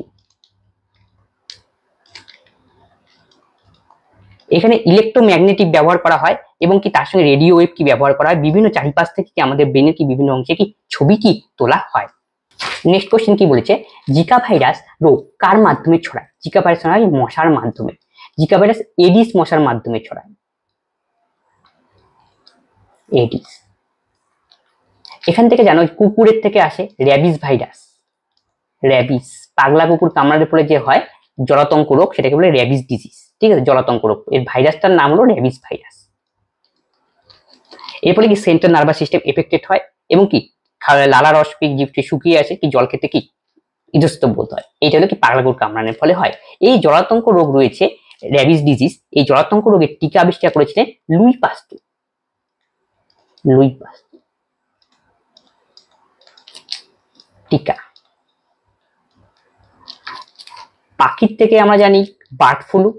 এখানে ইলেকট্রোম্যাগনেটিক ব্যবহার করা হয় এবং কি তার সঙ্গে রেডিও ওয়েভ কি ব্যবহার করা হয়, বিভিন্ন চারিপাশ থেকে কি আমাদের ব্রেনের কি বিভিন্ন অংশে কি ছবি কি তোলা হয়। নেক্সট কোশ্চেন কি বলেছে, জিকা ভাইরাস রোগ কার মাধ্যমে ছড়ায়, জিকা ভাইরাস ছড়ায় মশার মাধ্যমে, জিকা ভাইরাস এডিস মশার মাধ্যমে ছড়ায়, এডিস। এখান থেকে জানো কুকুরের থেকে আসে র্যাবিস ভাইরাস, র্যাবিস, পাগলা কুকুর কামড়ালে পরে যে হয় জলাতঙ্ক রোগ সেটাকে বলে র্যাবিস ডিজিজ, ঠিক আছে, জলাতঙ্ক রোগ। এর ভাইরাসটার নাম হলো র্যাবিস ভাইরাস। এরপরে কি সেন্ট্রাল নার্ভাস সিস্টেম এফেক্টেড হয় এবং কি লালা রস জীবটি শুকিয়ে আসে, কি জল খেতে কি ইতস্তত বোধ হয়, এইটা হলো কি পাগলা কুকুর কামড়ানোর ফলে হয়। এই জলাতঙ্ক রোগ রয়েছে র্যাবিস ডিজিজ, এই জলাতঙ্ক রোগের টিকা আবিষ্কার করেছিলেন লুই পাস্তুর, লুই পাস্তুর। টিকা। পাখির থেকে আমরা জানি বার্ড ফ্লু,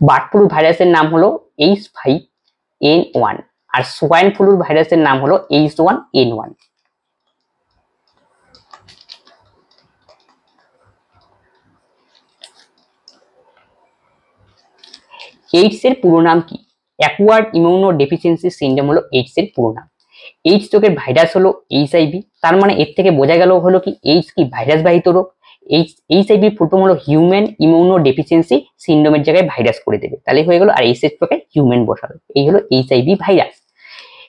বার্ড ফ্লুর ভাইরাসের নাম হলো H5N1, আর সোয়াইন ফ্লুর ভাইরাসের নাম হলো H1N1। এইডস এর পুরো নাম কি, অ্যাকুয়ার্ড ইমিউনো ডেফিসিয়েন্সি সিনড্রোম হলো এইডস এর পুরো নাম। এইডস রোগের ভাইরাস হলো এইচআইভি। তার মানে এর থেকে বোঝা গেল হলো কি এইডস কি ভাইরাস বাহিত রোগ। এইচআইভি ফুল ফর্ম হলো হিউম্যান ইমিউনো ডেফিসিয়েন্সি সিন্ড্রোমের জায়গায় ভাইরাস করে দেবে, তাহলে হয়ে গেল। আর এইচএস প্রকার হিউম্যান বসাবে, এই হলো এইচআইভি ভাইরাস।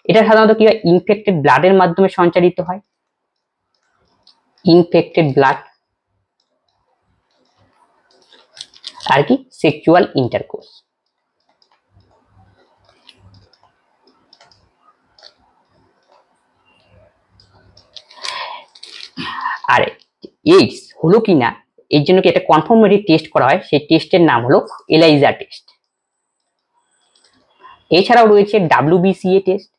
এটা সাধারণত কি হয়, ইনফেক্টেড ব্লাডের মাধ্যমে সঞ্চারিত হয়, ইনফেক্টেড ব্লাড আর কি সেক্সুয়াল ইন্টারকোর্স। আর এইডস হলো কিনা এর জন্য কি একটা কনফার্মেটরি টেস্ট করা হয়, সেই টেস্টের নাম হলো এলাইজা টেস্ট। এছাড়াও রয়েছে WBCA টেস্ট।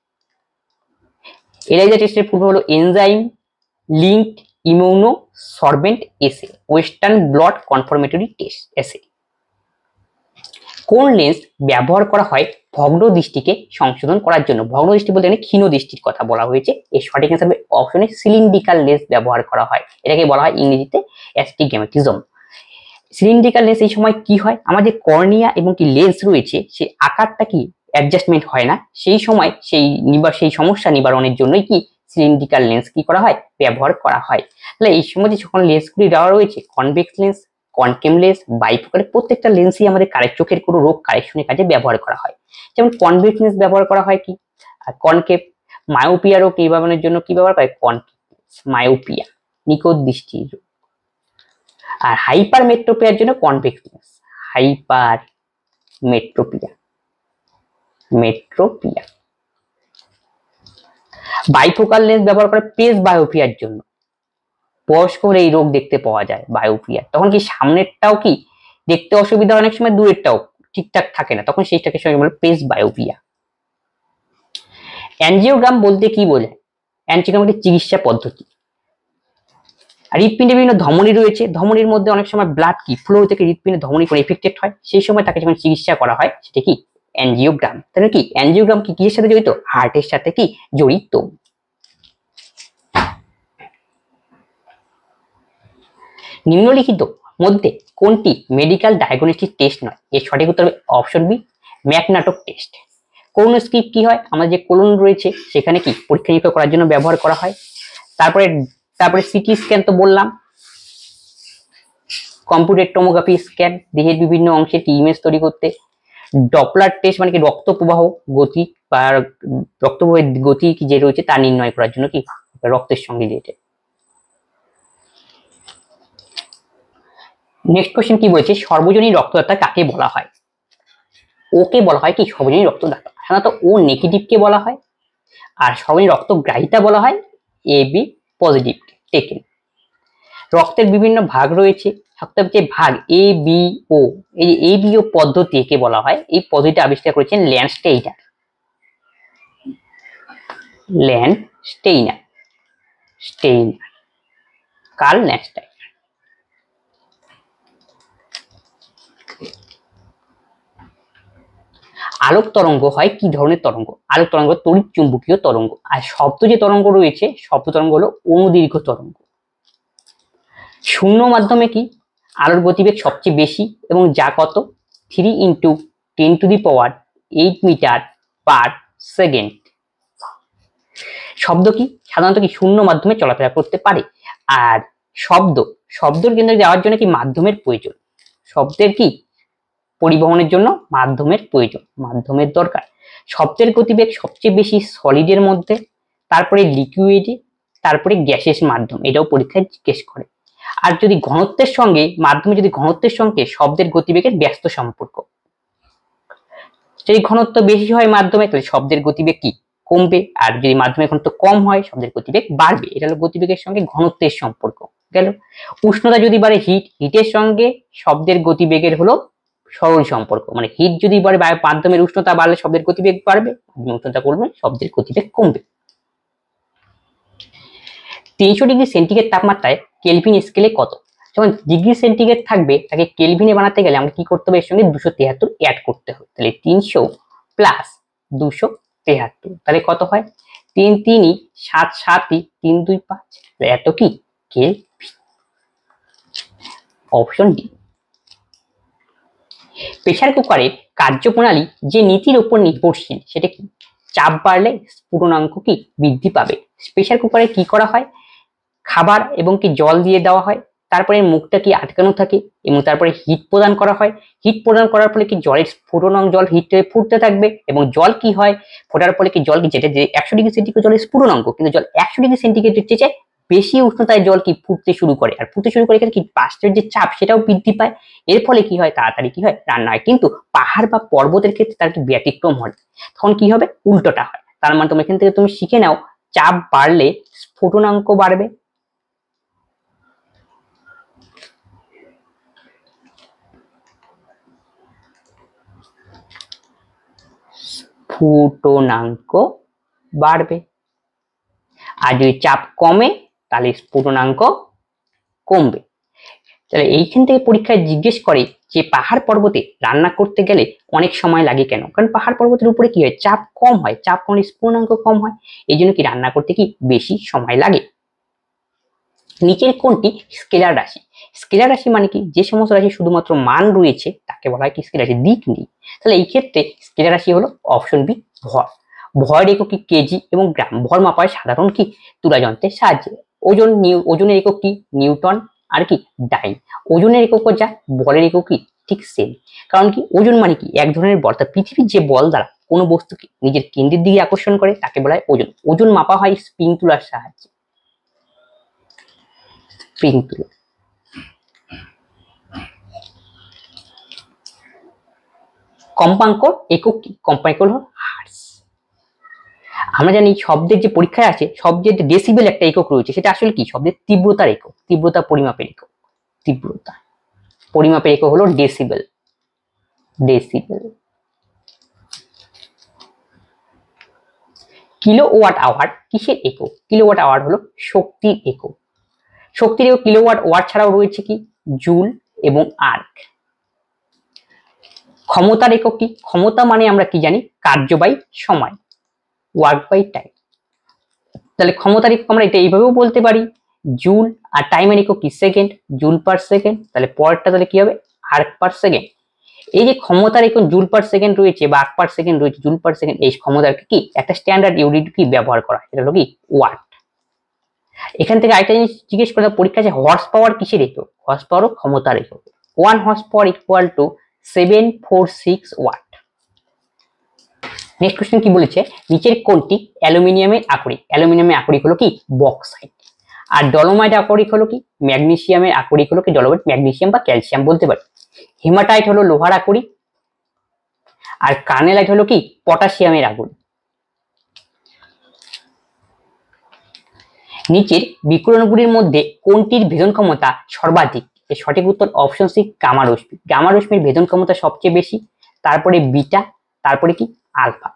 এলাইজা টেস্টের ফুল হলো এনজাইম লিঙ্কড ইমিউনো সরবেন্ট এসে, ওয়েস্টার্ন ব্লড কনফার্মেটরি টেস্ট এসে। কোন লেন্স ব্যবহার করা হয় ভগ্ন দৃষ্টিকে সংশোধন করার জন্য? ভগ্ন দৃষ্টি বলতে এখানে ক্ষীণ দৃষ্টির কথা বলা হয়েছে। এর সঠিক অ্যান্সার হবে অপশনে সিলিন্ড্রিক্যাল লেন্স ব্যবহার করা হয়, এটাকে বলা হয় ইংরেজিতে অ্যাস্টিগম্যাটিজম। সিলিন্ড্রিক্যাল লেন্স এই সময় কি হয়, আমাদের কর্নিয়া এবং কি লেন্স রয়েছে সেই আকারটা কি অ্যাডজাস্টমেন্ট হয় না, সেই সময় সেই সমস্যা নিবারণের জন্যই কি সিলিন্ড্রিক্যাল লেন্স কি করা হয়, ব্যবহার করা হয়। তাহলে এই সময় যে যখন লেন্সগুলি দেওয়া রয়েছে convex lens, concave lens, bifocal, প্রত্যেকটা লেন্সই আমাদের চোখের কোনো রোগ কারেকশনের কাজে ব্যবহার করা হয়। যেমন কনভেক্স লেন্স ব্যবহার করা হয় কি, আর কনকেভ মায়োপিয়া রোগ নিবারণের জন্য কি ব্যবহার করে, কনকেভ মায়োপিয়া নিকট দৃষ্টির রোগ। আর হাইপার মেট্রোপিয়ার জন্য কনভেক্স লেন্স, হাইপার মেট্রোপিয়া, মেট্রোপিয়া। বাইফোকাল লেন্স ব্যবহার করে পেস বায়োপিয়ার জন্য, বয়স্ক হলে এই রোগ দেখতে পাওয়া যায় বায়োপিয়া, তখন কি সামনেরটাও কি দেখতে অসুবিধা, অনেক সময় দূরেরটাও ঠিকঠাক থাকে না, তখন সেইটাকে সঙ্গে বলে পেস বায়োপিয়া। অ্যাঞ্জিওগ্রাম বলতে কি বোঝায়? অ্যাঞ্জিওগ্রাম একটি চিকিৎসা পদ্ধতি। আর হৃৎপিণ্ডে বিভিন্ন ধমনী রয়েছে, ধমনীর মধ্যে অনেক সময় ব্লাড কি ফ্লো থেকে হৃৎপিণ্ডে ধমনী করে এফেক্টেড হয়, সেই সময় তাকে যখন চিকিৎসা করা হয় সেটা কি অ্যাঞ্জিওগ্রাম। তাহলে কি অ্যাঞ্জিওগ্রাম কি কিসের সাথে জড়িত, হার্টের সাথে কি জড়িত। নিম্নলিখিত মধ্যে কোনটি মেডিকেল ডায়াগনস্টিক টেস্ট নয়? এর সঠিক উত্তর হবে অপশন বি ম্যাকনাটক টেস্ট। কোলোনোস্কোপ কি হয়, আমাদের যে কোলন রয়েছে সেখানে কি পরীক্ষা নিরীক্ষা করার জন্য ব্যবহার করা হয়। তারপরে সিটি স্ক্যান তো বললাম, কম্পিউটার টোমোগ্রাফি স্ক্যান দেহের বিভিন্ন অংশের কি ইমেজ তৈরি করতে। ডপলার টেস্ট মানে কি রক্ত প্রবাহ গতি বা রক্ত প্রবাহের গতি কি যে রয়েছে তা নির্ণয় করার জন্য কি রক্তের সঙ্গে রিলেটেড। নেক্সট কোশ্চেন কি বলছে, সর্বজনীন রক্তদাতা কাকে বলা হয়? ওকে বলা হয় কি সর্বজনীন রক্তদাতা। সাধারণত ও নেগেটিভ কে বলা হয়, আর সর্বজনীন রক্তগ্রাহিতা বলা হয় AB পজিটিভ টেকেন। রক্তের বিভিন্ন ভাগ রয়েছে, সবচেয়ে ভাগ ABO, এই ABO পদ্ধতি একে বলা হয়। এই পদ্ধতিটা আবিষ্কার করেছেন ল্যান্ডস্টেইনার, কার্ল ল্যান্ডস্টেইনার। আলোক তরঙ্গ হয় কি ধরনের তরঙ্গ? আলোক তরঙ্গ তড়িৎ চুম্বকীয় তরঙ্গ। আর শব্দ যে তরঙ্গ রয়েছে, শব্দ তরঙ্গ হলো অনুদীর্ঘ তরঙ্গ। শূন্য মাধ্যমে কি আলোর গতিবেগ সবচেয়ে বেশি এবং যা কত 3 × 10⁸ মিটার পার সেকেন্ড। শব্দ কি সাধারণত কি শূন্য মাধ্যমে চলাফেরা করতে পারে। আর শব্দের কেন্দ্রে যাওয়ার জন্য কি মাধ্যমের প্রয়োজন, শব্দের কি পরিবহনের জন্য মাধ্যমের প্রয়োজন, মাধ্যমের দরকার। শব্দের গতিবেগ সবচেয়ে বেশি সলিডের মধ্যে, তারপরে লিকুইডে, তারপরে গ্যাসের মাধ্যম, এটাও পরীক্ষায় জিজ্ঞেস করে। আর যদি ঘনত্বের সঙ্গে মাধ্যমে যদি ঘনত্বের সঙ্গে শব্দের গতিবেগের ব্যস্ত সম্পর্ক, যদি ঘনত্ব বেশি হয় মাধ্যমে তাহলে শব্দের গতিবেগ কি কমবে, আর যদি মাধ্যমের ঘনত্ব কম হয় শব্দের গতিবেগ বাড়বে। এটা হলো গতিবেগের সঙ্গে ঘনত্বের সম্পর্ক গেল। উষ্ণতা যদি বাড়ে হিটের সঙ্গে শব্দের গতিবেগের হলো সরল সম্পর্ক, মানে হিট যদি বাড়ে মাধ্যমের উষ্ণতা বাড়লে শব্দের গতিবেগ বাড়বে, উষ্ণতা কমবে শব্দের গতিবেগ কমবে। 300°C তাপমাত্রায় কেলভিন স্কেলে কত? যখন ডিগ্রি সেন্টিগ্রেড থাকবে তাকে কেলভিনে বানাতে গেলে আমরা কি করতে হবে, এর সঙ্গে 273 অ্যাড করতে হবে। তাহলে 300 + 273, তাহলে কত হয় 3 3 7 7 3 2 5, এত কি কেলভিন। Option D. প্রেসার কুকারের কার্যপ্রণালী যে নীতির উপর নির্ভরশীল সেটা কি? চাপ বাড়লে স্ফুটনাঙ্ক কি বৃদ্ধি পাবে। প্রেসার কুকারে কি করা হয়, খাবার এবং কি জল দিয়ে দেওয়া হয়, তারপরে মুখটা কি আটকানো থাকে এবং তারপরে হিট প্রদান করা হয়। হিট প্রদান করার ফলে কি জলের স্ফুটনাঙ্ক, জল হিট হয়ে ফুটতে থাকবে এবং জল কি হয়, ফোটার ফলে কি জল কি, যেটা যে 100 ডিগ্রি সেন্টিগ্রেড জলের স্ফুটনাঙ্ক, কিন্তু জল 100 ডিগ্রি সেন্টিগ্রেডের চেয়ে বেশি উষ্ণতায় জল কি ফুটতে শুরু করে, আর ফুটতে শুরু করে এখানে কি বাষ্পের যে চাপ সেটাও বৃদ্ধি পায়। এর ফলে কি হয়, তাড়াতাড়ি কি হয়, রান্না হয়। কিন্তু পাহাড় বা পর্বতের ক্ষেত্রে তার কি ব্যতিক্রম হয়, তখন কি হবে, উল্টোটা হয়। তার মানে তুমি এখান থেকে তুমি শিখে নাও, চাপ বাড়লে স্ফুটনাঙ্ক বাড়বে। স্ফুটনাঙ্ক বাড়বে। আর যদি চাপ কমে তাহলে স্ফুটনাঙ্ক কমবে। তাহলে এইখান থেকে পরীক্ষায় জিজ্ঞেস করে যে পাহাড় পর্বতে রান্না করতে গেলে অনেক সময় লাগে কেন, কারণ পাহাড় পর্বতের উপরে কি হয়, চাপ কম হয়, চাপ কমলে স্ফুটনাঙ্ক কম হয়, এই জন্য কি রান্না করতে কি বেশি সময় লাগে। নিচের কোনটি স্কেলার রাশি? স্কেলার রাশি মানে কি, যে সমস্ত রাশি শুধুমাত্র মান রয়েছে তাকে বলা হয় কি স্কেলার রাশি, দিক নেই। তাহলে এই ক্ষেত্রে স্কেলার রাশি হলো অপশন বি, ভর। ভরের একক কি কেজি এবং গ্রাম। ভর মাপা হয় সাধারণ কি তুলা যন্ত্রের সাহায্যে। ওজনের একক কি নিউটন আর কি ডাইন। ওজনের একক যা, বলের একক কি ঠিক সেম। কারণ কি ওজন মানে কি এক ধরনের বল, তা পৃথিবীর যে বল দ্বারা কোনো বস্তুকে নিজের কেন্দ্রের দিকে আকর্ষণ করে তাকে বলা হয় ওজন। ওজন মাপা হয় স্প্রিং তুলার সাহায্যে। স্প্রিং তুলা। কম্পাঙ্ক একক কি, কম্পাঙ্ক হলো হার্টজ। আমরা জানি শব্দের যে পরীক্ষায় আছে শব্দের ডেসিবেল একটা একক রয়েছে, সেটা আসলে কি শব্দের তীব্রতার একক, তীব্রতা পরিমাপের একক। তীব্রতা পরিমাপের একক হলো ডেসিবেল। ডেসিবেল। কিলোওয়াট আওয়ার কিসের একক? কিলোওয়াট আওয়ার হলো শক্তির একক। শক্তির একক কিলোওয়াট। ওয়াট ছাড়াও রয়েছে কি জুল এবং আর্ক। ক্ষমতার একক কি? ক্ষমতা মানে আমরা কি জানি, কার্য বাই সময়, ওয়ার্ক বাই টাইম। তাহলে ক্ষমতার একক আমরা এটা এইভাবেও বলতে পারি, জুল। আর টাইমের একক কি সেকেন্ড, জুল পার সেকেন্ড। তাহলে পরেরটা তাহলে কি হবে, আর্ক পার সেকেন্ড। এই যে ক্ষমতার এখন জুল পার সেকেন্ড রয়েছে বা আর্ক পার সেকেন্ড রয়েছে, জুল পার সেকেন্ড, এই ক্ষমতার কি একটা স্ট্যান্ডার্ড ইউনিট কি ব্যবহার করা হয়, এটা হলো কি ওয়াট। এখান থেকে আরেকটা জিনিস জিজ্ঞেস করা পরীক্ষা আছে, হর্স পাওয়ার কিসের একক? হর্স পাওয়ার ক্ষমতার একক। 1 horse power equal to 746 watt. Next question কি বলেছে, নিচের কোনটি অ্যালুমিনিয়ামের আকরিক? অ্যালুমিনিয়ামের আকরিক হলো কি বক্সাইট। আর ডলোমাইট আকরিক হলো কি ম্যাগনেসিয়ামের আকরিক হলো কি ডলোমাইট, ম্যাগনেসিয়াম বা ক্যালসিয়াম বলতে পারি। হেমাটাইট হলো লোহার আকরিক। আর কার্নেলাইট হলো কি পটাশিয়ামের আকরিক। নিচের বিকিরণগুলির মধ্যে কোনটির ভেদন ক্ষমতা সর্বাধিক? এর সঠিক উত্তর অপশন সি গামা রশ্মি। গামা রশ্মির ভেদন ক্ষমতা সবচেয়ে বেশি, তারপরে বিটা, তারপরে কি আলফা।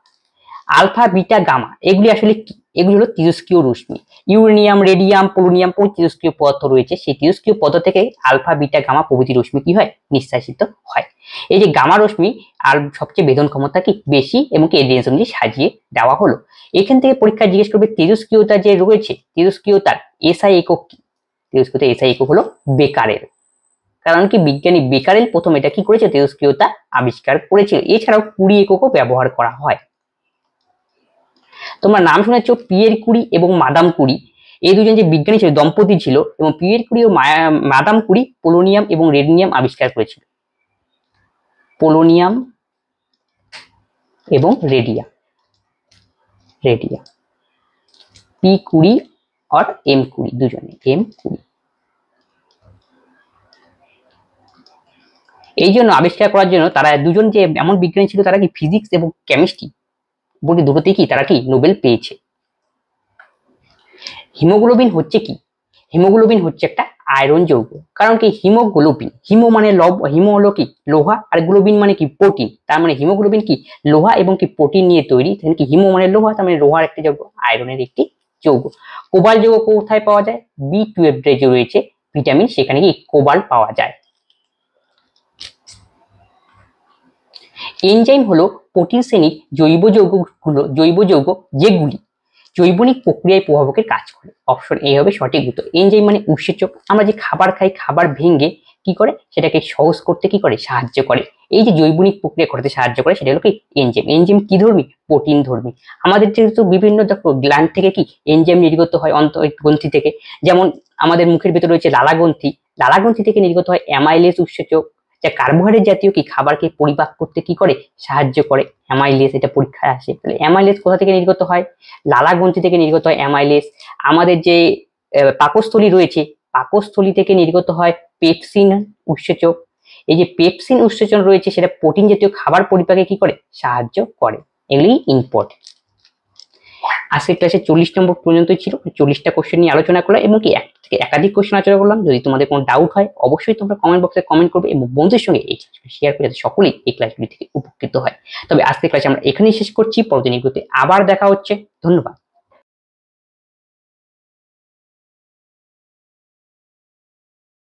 আলফা বিটা গামা এগুলি আসলে কি, এগুলি হলো তেজস্ক্রিয় রশ্মি। ইউরেনিয়াম, রেডিয়াম, পোলোনিয়াম কোন তেজস্ক্রিয় পদার্থ রয়েছে, সেই তেজস্ক্রিয় পদার্থ থেকে আলফা বিটা গামা প্রভৃতি রশ্মি কি হয় নিঃশ্বাসিত হয়। এই যে গামা রশ্মি আর সবচেয়ে ভেদন ক্ষমতা কি বেশি এবং কি রেঞ্জ অনুযায়ী সাজিয়ে দেওয়া হলো। এখান থেকে পরীক্ষা জিজ্ঞেস করবে তেজস্ক্রিয়তা যে রয়েছে, তেজস্ক্রিয়তার এসআই একক কি? তেজস্ক্রিয়তা এসআই একক হলো বেকারেল। কারণ কি বিজ্ঞানী বেকারেল প্রথম এটা কি করেছে, তেজস্ক্রিয়তা আবিষ্কার করেছিল। এছাড়াও কুড়ি এককও ব্যবহার করা হয়। তোমরা নাম শুনেছ পিয়ের কুরি এবং মাদাম কুরি, এই দুজন যে বিজ্ঞানী ছিল দম্পতি ছিল, এবং পিয়ের কুরি ও মাদাম কুরি পোলোনিয়াম এবং রেডিনিয়াম আবিষ্কার করেছিল। পোলোনিয়াম এবং রেডিয়াম। পি কুরি আর এম কুরি, দুজনে এম কুরি। এই জন্য আবিষ্কার করার জন্য তারা দুজন যে এমন বিজ্ঞানী ছিল, তারা কি ফিজিক্স এবং কেমিস্ট্রি দুটোতেই কি তারা কি নোবেল পেয়েছে। হিমোগ্লোবিন হচ্ছে কি? হিমোগ্লোবিন হচ্ছে একটা আয়রন যৌগ। কারণ কি হিমোগ্লোবিন, হিমো মানে হিমো হলো কি লোহা, আর গ্লোবিন মানে কি প্রোটিন। তার মানে হিমোগ্লোবিন কি লোহা এবং কি প্রোটিন নিয়ে তৈরি। তাহলে কি হিমো মানে লোহা, তার মানে লোহার একটি যৌগ, আয়রনের একটি যৌগ। কোবাল্ট যৌগ কোথায় পাওয়া যায়? B12 যে রয়েছে ভিটামিন, সেখানে কি কোবাল্ট পাওয়া যায়। এনজাইম হলো প্রোটিন শ্রেণীর জৈব যৌগ যেগুলি জৈবনিক প্রক্রিয়ায় প্রভাবকের কাজ করে। অপশন এ হবে সঠিক উত্তর। এনজাইম মানে উৎসেচক। আমরা যে খাবার খাই, খাবার ভেঙে কি করে, সেটাকে সহজ করতে কি করে, সাহায্য করে। এই যে জৈবনিক প্রক্রিয়া করতে সাহায্য করে সেটা হলো কি এনজাইম। এনজাইম কি ধর্মী, প্রোটিন ধর্মী। আমাদের যেহেতু বিভিন্ন দেখো গ্ল্যান্ড থেকে কি এনজাইম নির্গত হয় গ্রন্থি থেকে, যেমন আমাদের মুখের ভেতর রয়েছে লালাগ্রন্থি, লালাগ্রন্থি থেকে নির্গত হয় অ্যামাইলেজ উৎসেচক, যা কার্বোহাইড্রেট জাতীয় কি খাবারকে পরিপাক করতে কি করে, সাহায্য করে। অ্যামাইলেজ, এটা পরীক্ষায় আসে। তাহলে অ্যামাইলেজ কোথা থেকে নির্গত হয়, লালাগ্রন্থি থেকে নির্গত হয় অ্যামাইলেজ। আমাদের যে পাকস্থলী রয়েছে, পাকস্থলী থেকে নির্গত হয় পেপসিন উৎসেচক। এই যে পেপসিন উৎসেচন রয়েছে সেটা প্রোটিন জাতীয় খাবার পরিপাকে কি করে, সাহায্য করে। এগুলি ইম্পর্টেন্ট। আজকের ক্লাসে 40 নম্বর পর্যন্তই ছিল, 40টা কোশ্চেন নিয়ে আলোচনা করলাম এবং কি এক থেকে একাধিক কোশ্চেন আলোচনা করলাম। যদি তোমাদের কোনো ডাউট হয় অবশ্যই তোমরা কমেন্ট বক্সে কমেন্ট করবে এবং বন্ধুদের সঙ্গে এই শেয়ার করে যাতে সকলেই এই ক্লাসগুলি থেকে উপকৃত হয়। তবে আজকের ক্লাসে আমরা এখানেই শেষ করছি, পরবর্তী ভিডিওতে আবার দেখা হচ্ছে। ধন্যবাদ।